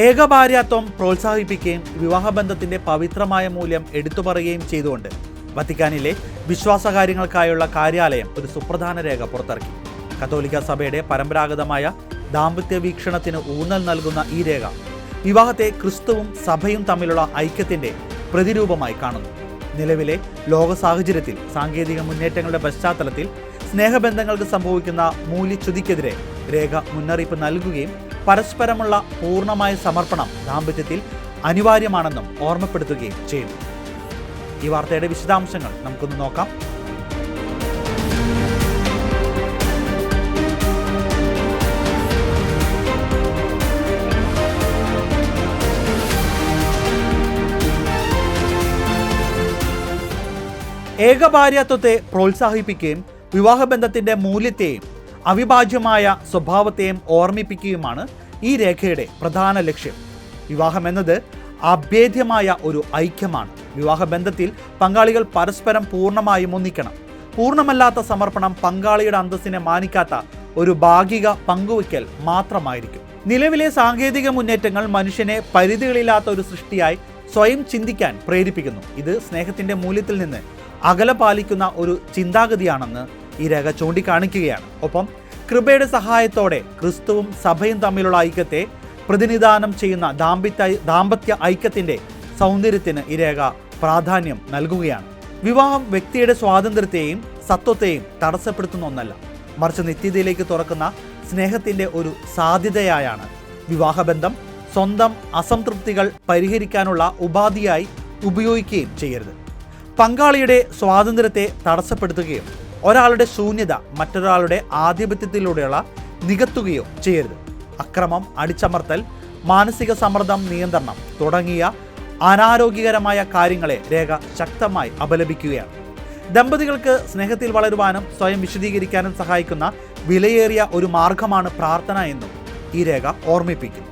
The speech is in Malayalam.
ഏകഭാര്യാത്വം പ്രോത്സാഹിപ്പിക്കുകയും വിവാഹബന്ധത്തിന്റെ പവിത്രമായ മൂല്യം എടുത്തുപറയുകയും ചെയ്തുകൊണ്ട് വത്തിക്കാനിലെ വിശ്വാസകാര്യങ്ങൾക്കായുള്ള കാര്യാലയം ഒരു സുപ്രധാന രേഖ പുറത്തിറക്കി. കത്തോലിക്ക സഭയുടെ പരമ്പരാഗതമായ ദാമ്പത്യ വീക്ഷണത്തിന് ഊന്നൽ നൽകുന്ന ഈ രേഖ വിവാഹത്തെ ക്രിസ്തുവും സഭയും തമ്മിലുള്ള ഐക്യത്തിന്റെ പ്രതിരൂപമായി കാണുന്നു. നിലവിലെ ലോക സാഹചര്യത്തിൽ സാങ്കേതിക മുന്നേറ്റങ്ങളുടെ പശ്ചാത്തലത്തിൽ സ്നേഹബന്ധങ്ങൾക്ക് സംഭവിക്കുന്ന മൂല്യച്യുതിക്കെതിരെ രേഖ മുന്നറിയിപ്പ് നൽകുകയും പരസ്പരമുള്ള പൂർണ്ണമായ സമർപ്പണം ദാമ്പത്യത്തിൽ അനിവാര്യമാണെന്നും ഓർമ്മപ്പെടുത്തുകയും ചെയ്യുന്നു. ഈ വാർത്തയുടെ വിശദാംശങ്ങൾ നമുക്കൊന്ന് നോക്കാം. ഏകഭാര്യാത്വത്തെ പ്രോത്സാഹിപ്പിക്കുകയും വിവാഹബന്ധത്തിന്റെ മൂല്യത്തെയും അവിഭാജ്യമായ സ്വഭാവത്തെയും ഓർമ്മിപ്പിക്കുകയുമാണ് ഈ രേഖയുടെ പ്രധാന ലക്ഷ്യം. വിവാഹം എന്നത് അഭേദ്യമായ ഒരു ഐക്യമാണ്. വിവാഹബന്ധത്തിൽ പങ്കാളികൾ പരസ്പരം പൂർണ്ണമായും ഒന്നിക്കണം. പൂർണ്ണമല്ലാത്ത സമർപ്പണം പങ്കാളിയുടെ അന്തസ്സിനെ മാനിക്കാത്ത ഒരു ഭാഗിക പങ്കുവയ്ക്കൽ മാത്രമായിരിക്കും. നിലവിലെ സാങ്കേതിക മുന്നേറ്റങ്ങൾ മനുഷ്യനെ പരിധികളില്ലാത്ത ഒരു സൃഷ്ടിയായി സ്വയം ചിന്തിക്കാൻ പ്രേരിപ്പിക്കുന്നു. ഇത് സ്നേഹത്തിന്റെ മൂല്യത്തിൽ നിന്ന് അകല പാലിക്കുന്ന ഒരു ചിന്താഗതിയാണെന്ന് ഈ രേഖ ചൂണ്ടിക്കാണിക്കുകയാണ്. ഒപ്പം കൃപയുടെ സഹായത്തോടെ ക്രിസ്തുവും സഭയും തമ്മിലുള്ള ഐക്യത്തെ പ്രതിനിധാനം ചെയ്യുന്ന ദാമ്പത്യ ഐക്യത്തിന്റെ സൗന്ദര്യത്തിന് ഈ രേഖ പ്രാധാന്യം നൽകുകയാണ്. വിവാഹം വ്യക്തിയുടെ സ്വാതന്ത്ര്യത്തെയും സത്വത്തെയും തടസ്സപ്പെടുത്തുന്ന ഒന്നല്ല, മറിച്ച് നിത്യതയിലേക്ക് തുറക്കുന്ന സ്നേഹത്തിന്റെ ഒരു സാധ്യതയായാണ് വിവാഹബന്ധം സ്വന്തം അസംതൃപ്തികൾ പരിഹരിക്കാനുള്ള ഉപാധിയായി ഉപയോഗിക്കുകയും ചെയ്യരുത്. പങ്കാളിയുടെ സ്വാതന്ത്ര്യത്തെ തടസ്സപ്പെടുത്തുകയോ ഒരാളുടെ ശൂന്യത മറ്റൊരാളുടെ ആധിപത്യത്തിലൂടെയുള്ള നികത്തുകയോ ചെയ്യരുത്. അക്രമം, അടിച്ചമർത്തൽ, മാനസിക സമ്മർദ്ദം, നിയന്ത്രണം തുടങ്ങിയ അനാരോഗ്യകരമായ കാര്യങ്ങളെ രേഖ ശക്തമായി അപലപിക്കുകയാണ്. ദമ്പതികൾക്ക് സ്നേഹത്തിൽ വളരുവാനും സ്വയം വിശദീകരിക്കാനും സഹായിക്കുന്ന വിലയേറിയ ഒരു മാർഗമാണ് പ്രാർത്ഥന എന്നും ഈ രേഖ ഓർമ്മിപ്പിക്കുന്നു.